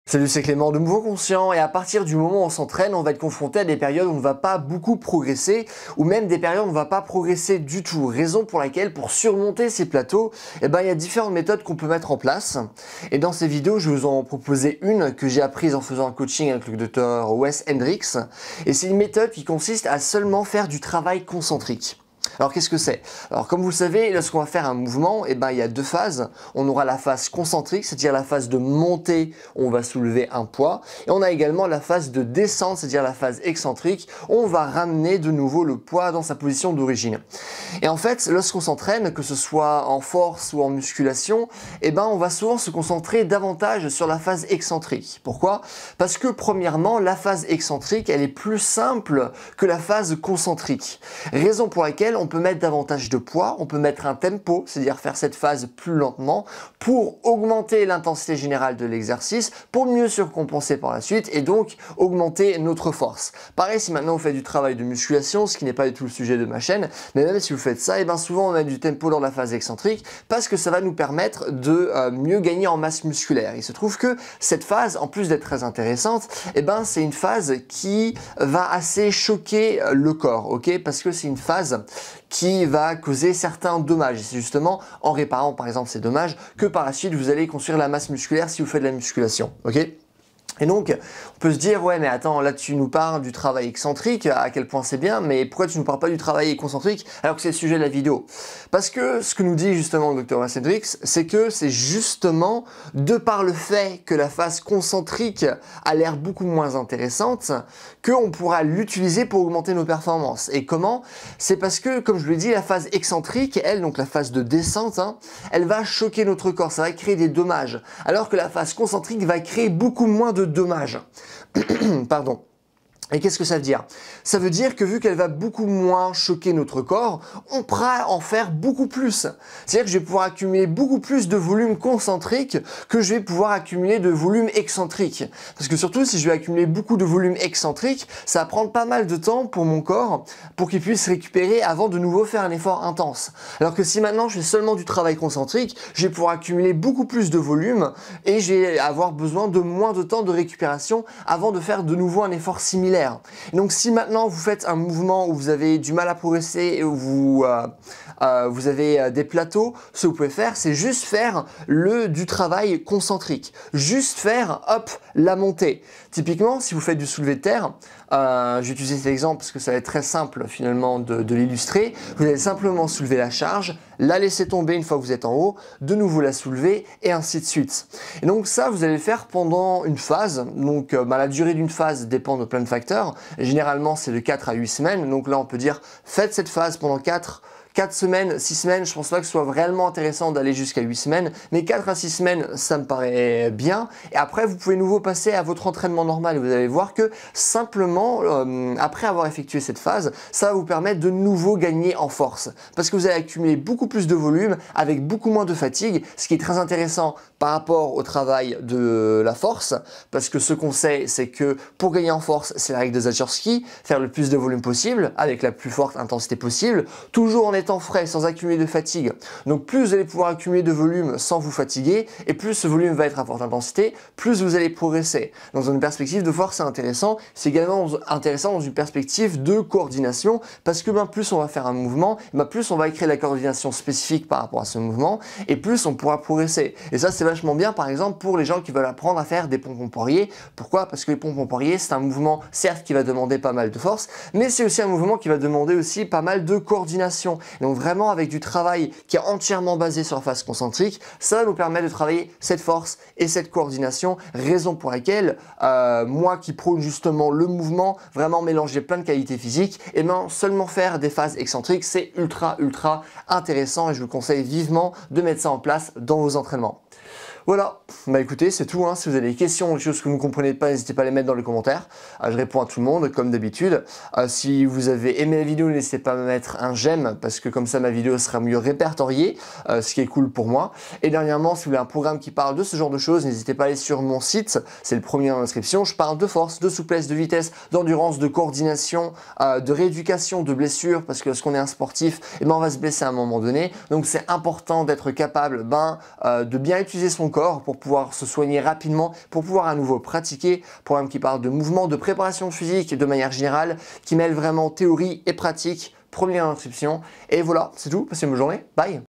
Salut, c'est Clément de Mouvement Conscient et à partir du moment où on s'entraîne, on va être confronté à des périodes où on ne va pas beaucoup progresser ou même des périodes où on ne va pas progresser du tout. Raison pour laquelle pour surmonter ces plateaux, il y a différentes méthodes qu'on peut mettre en place. Et dans ces vidéos, je vais vous en proposer une que j'ai apprise en faisant un coaching avec le docteur Wes Hendricks. Et c'est une méthode qui consiste à seulement faire du travail concentrique. Alors qu'est-ce que c'est? Alors comme vous le savez, lorsqu'on va faire un mouvement, il y a deux phases. On aura la phase concentrique, c'est-à-dire la phase de montée où on va soulever un poids. Et on a également la phase de descente, c'est-à-dire la phase excentrique où on va ramener de nouveau le poids dans sa position d'origine. Et en fait, lorsqu'on s'entraîne, que ce soit en force ou en musculation, on va souvent se concentrer davantage sur la phase excentrique. Pourquoi? Parce que premièrement, la phase excentrique, elle est plus simple que la phase concentrique. Raison pour laquelle on peut mettre davantage de poids, on peut mettre un tempo, c'est-à-dire faire cette phase plus lentement pour augmenter l'intensité générale de l'exercice, pour mieux surcompenser par la suite et donc augmenter notre force. Pareil, si maintenant vous faites du travail de musculation, ce qui n'est pas du tout le sujet de ma chaîne, mais même si vous faites ça, souvent on met du tempo dans la phase excentrique parce que ça va nous permettre de mieux gagner en masse musculaire. Il se trouve que cette phase, en plus d'être très intéressante, c'est une phase qui va assez choquer le corps, ok? Parce que c'est une phase qui va causer certains dommages. Et c'est justement en réparant par exemple ces dommages que par la suite vous allez construire la masse musculaire si vous faites de la musculation, ok? Et donc, on peut se dire, ouais, mais attends, là tu nous parles du travail excentrique, à quel point c'est bien, mais pourquoi tu nous parles pas du travail concentrique alors que c'est le sujet de la vidéo? Parce que ce que nous dit justement le Dr. Wes Hendricks, c'est que c'est justement de par le fait que la phase concentrique a l'air beaucoup moins intéressante, qu'on pourra l'utiliser pour augmenter nos performances. Et comment? C'est parce que, comme je l'ai dit, la phase excentrique, elle, donc la phase de descente, elle va choquer notre corps, ça va créer des dommages, alors que la phase concentrique va créer beaucoup moins de dommages. Pardon. Et qu'est-ce que ça veut dire? Ça veut dire que vu qu'elle va beaucoup moins choquer notre corps, on pourra en faire beaucoup plus. C'est-à-dire que je vais pouvoir accumuler beaucoup plus de volume concentrique que je vais pouvoir accumuler de volume excentrique. Parce que surtout, si je vais accumuler beaucoup de volume excentrique, ça va prendre pas mal de temps pour mon corps pour qu'il puisse récupérer avant de nouveau faire un effort intense. Alors que si maintenant je fais seulement du travail concentrique, je vais pouvoir accumuler beaucoup plus de volume et je vais avoir besoin de moins de temps de récupération avant de faire de nouveau un effort similaire. Donc si maintenant vous faites un mouvement où vous avez du mal à progresser et où vous avez des plateaux, ce que vous pouvez faire, c'est juste faire du travail concentrique. Juste faire, hop, la montée. Typiquement, si vous faites du soulevé de terre, je vais utiliser cet exemple parce que ça va être très simple finalement de l'illustrer. Vous allez simplement soulever la charge, la laisser tomber une fois que vous êtes en haut, de nouveau la soulever et ainsi de suite. Et donc ça, vous allez le faire pendant une phase. Donc la durée d'une phase dépend de plein de facteurs. Généralement, c'est de 4 à 8 semaines. Donc là, on peut dire, faites cette phase pendant 4 semaines, 6 semaines, je pense pas que ce soit vraiment intéressant d'aller jusqu'à 8 semaines, mais 4 à 6 semaines, ça me paraît bien. Et après, vous pouvez nouveau passer à votre entraînement normal et vous allez voir que simplement, après avoir effectué cette phase, ça va vous permettre de nouveau gagner en force. Parce que vous allez accumuler beaucoup plus de volume avec beaucoup moins de fatigue, ce qui est très intéressant par rapport au travail de la force, parce que ce qu'on sait, c'est que pour gagner en force, c'est la règle de Zachowski, faire le plus de volume possible, avec la plus forte intensité possible, toujours en étant frais, sans accumuler de fatigue. Donc plus vous allez pouvoir accumuler de volume sans vous fatiguer, et plus ce volume va être à forte intensité, plus vous allez progresser. Dans une perspective de force, c'est intéressant. C'est également intéressant dans une perspective de coordination, parce que plus on va faire un mouvement, plus on va créer la coordination spécifique par rapport à ce mouvement, et plus on pourra progresser. Et ça, c'est vachement bien, par exemple, pour les gens qui veulent apprendre à faire des pompes poiriers. Pourquoi? Parce que les pompes poiriers, c'est un mouvement, certes, qui va demander pas mal de force, mais c'est aussi un mouvement qui va demander aussi pas mal de coordination. Donc vraiment, avec du travail qui est entièrement basé sur la phase concentrique, ça va nous permettre de travailler cette force et cette coordination, raison pour laquelle moi qui prône justement le mouvement, vraiment mélanger plein de qualités physiques, seulement faire des phases excentriques, c'est ultra intéressant et je vous conseille vivement de mettre ça en place dans vos entraînements. Voilà, écoutez, c'est tout. Si vous avez des questions, des choses que vous ne comprenez pas, n'hésitez pas à les mettre dans les commentaires. Je réponds à tout le monde, comme d'habitude. Si vous avez aimé la vidéo, n'hésitez pas à me mettre un j'aime, parce que comme ça, ma vidéo sera mieux répertoriée, ce qui est cool pour moi. Et dernièrement, si vous voulez un programme qui parle de ce genre de choses, n'hésitez pas à aller sur mon site, c'est le premier dans la description. Je parle de force, de souplesse, de vitesse, d'endurance, de coordination, de rééducation, de blessures, parce que lorsqu'on est un sportif, on va se blesser à un moment donné. Donc c'est important d'être capable de bien utiliser son corps corps pour pouvoir se soigner rapidement, pour pouvoir à nouveau pratiquer. Programme qui parle de mouvements, de préparation physique de manière générale, qui mêle vraiment théorie et pratique. Première inscription. Et voilà, c'est tout. Passez une bonne journée. Bye.